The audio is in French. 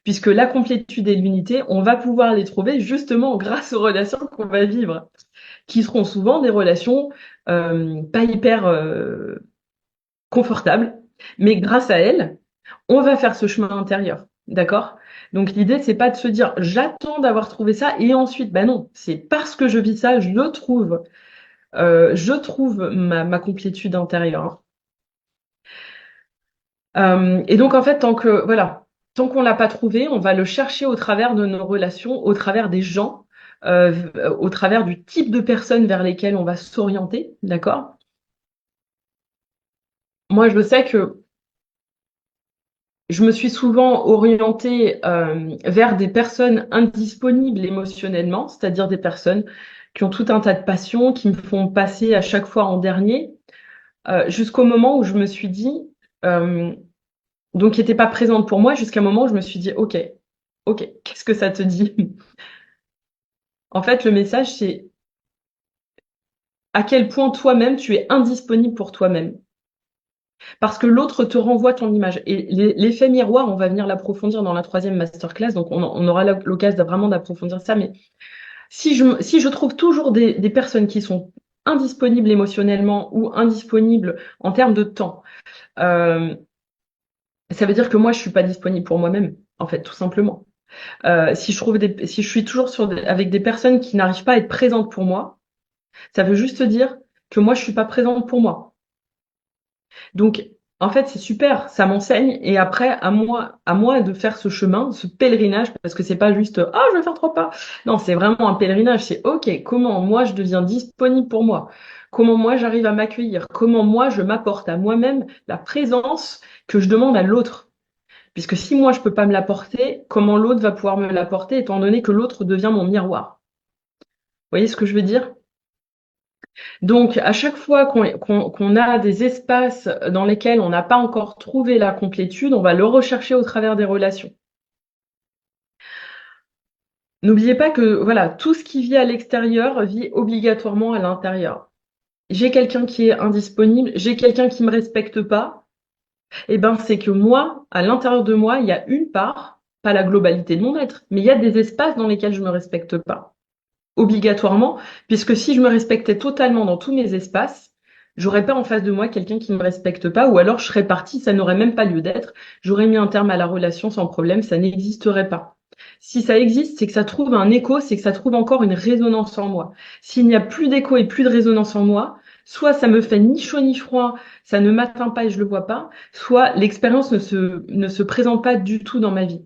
puisque la complétude et l'unité, on va pouvoir les trouver justement grâce aux relations qu'on va vivre, qui seront souvent des relations pas hyper confortables, mais grâce à elles, on va faire ce chemin intérieur, d'accord? Donc l'idée, c'est pas de se dire j'attends d'avoir trouvé ça et ensuite, ben non, c'est parce que je vis ça, je trouve ma complétude intérieure. Et donc en fait, tant qu'on l'a pas trouvé, on va le chercher au travers de nos relations, au travers des gens, au travers du type de personnes vers lesquelles on va s'orienter, d'accord? Moi, je sais que je me suis souvent orientée vers des personnes indisponibles émotionnellement, c'est-à-dire des personnes qui ont tout un tas de passions, qui me font passer à chaque fois en dernier, jusqu'au moment où je me suis dit, euh, donc qui n'était pas présente pour moi, jusqu'à un moment où je me suis dit, ok, qu'est-ce que ça te dit? En fait, le message, c'est à quel point toi-même tu es indisponible pour toi-même. Parce que l'autre te renvoie ton image. Et l'effet miroir, on va venir l'approfondir dans la troisième masterclass, donc on aura l'occasion vraiment d'approfondir ça. Mais si je trouve toujours des personnes qui sont indisponibles émotionnellement ou indisponibles en termes de temps, euh, ça veut dire que moi, je suis pas disponible pour moi-même, en fait, tout simplement. Si je suis toujours avec des personnes qui n'arrivent pas à être présentes pour moi, ça veut juste dire que moi, je suis pas présente pour moi. Donc, en fait, c'est super, ça m'enseigne. Et après, à moi de faire ce chemin, ce pèlerinage, parce que c'est pas juste, ah, je vais faire 3 pas. Non, c'est vraiment un pèlerinage. C'est, OK, comment moi je deviens disponible pour moi? Comment moi j'arrive à m'accueillir? Comment moi je m'apporte à moi-même la présence que je demande à l'autre? Puisque si moi je peux pas me l'apporter, comment l'autre va pouvoir me l'apporter, étant donné que l'autre devient mon miroir? Vous voyez ce que je veux dire? Donc, à chaque fois qu'on a des espaces dans lesquels on n'a pas encore trouvé la complétude, on va le rechercher au travers des relations. N'oubliez pas que voilà, tout ce qui vit à l'extérieur vit obligatoirement à l'intérieur. J'ai quelqu'un qui est indisponible, j'ai quelqu'un qui me respecte pas, et ben c'est que moi, à l'intérieur de moi, il y a une part, pas la globalité de mon être, mais il y a des espaces dans lesquels je me respecte pas. Obligatoirement, puisque si je me respectais totalement dans tous mes espaces, j'aurais pas en face de moi quelqu'un qui me respecte pas, ou alors je serais partie, ça n'aurait même pas lieu d'être. J'aurais mis un terme à la relation sans problème, ça n'existerait pas. Si ça existe, c'est que ça trouve un écho, c'est que ça trouve encore une résonance en moi. S'il n'y a plus d'écho et plus de résonance en moi, soit ça me fait ni chaud ni froid, ça ne m'atteint pas et je le vois pas, soit l'expérience ne se présente pas du tout dans ma vie.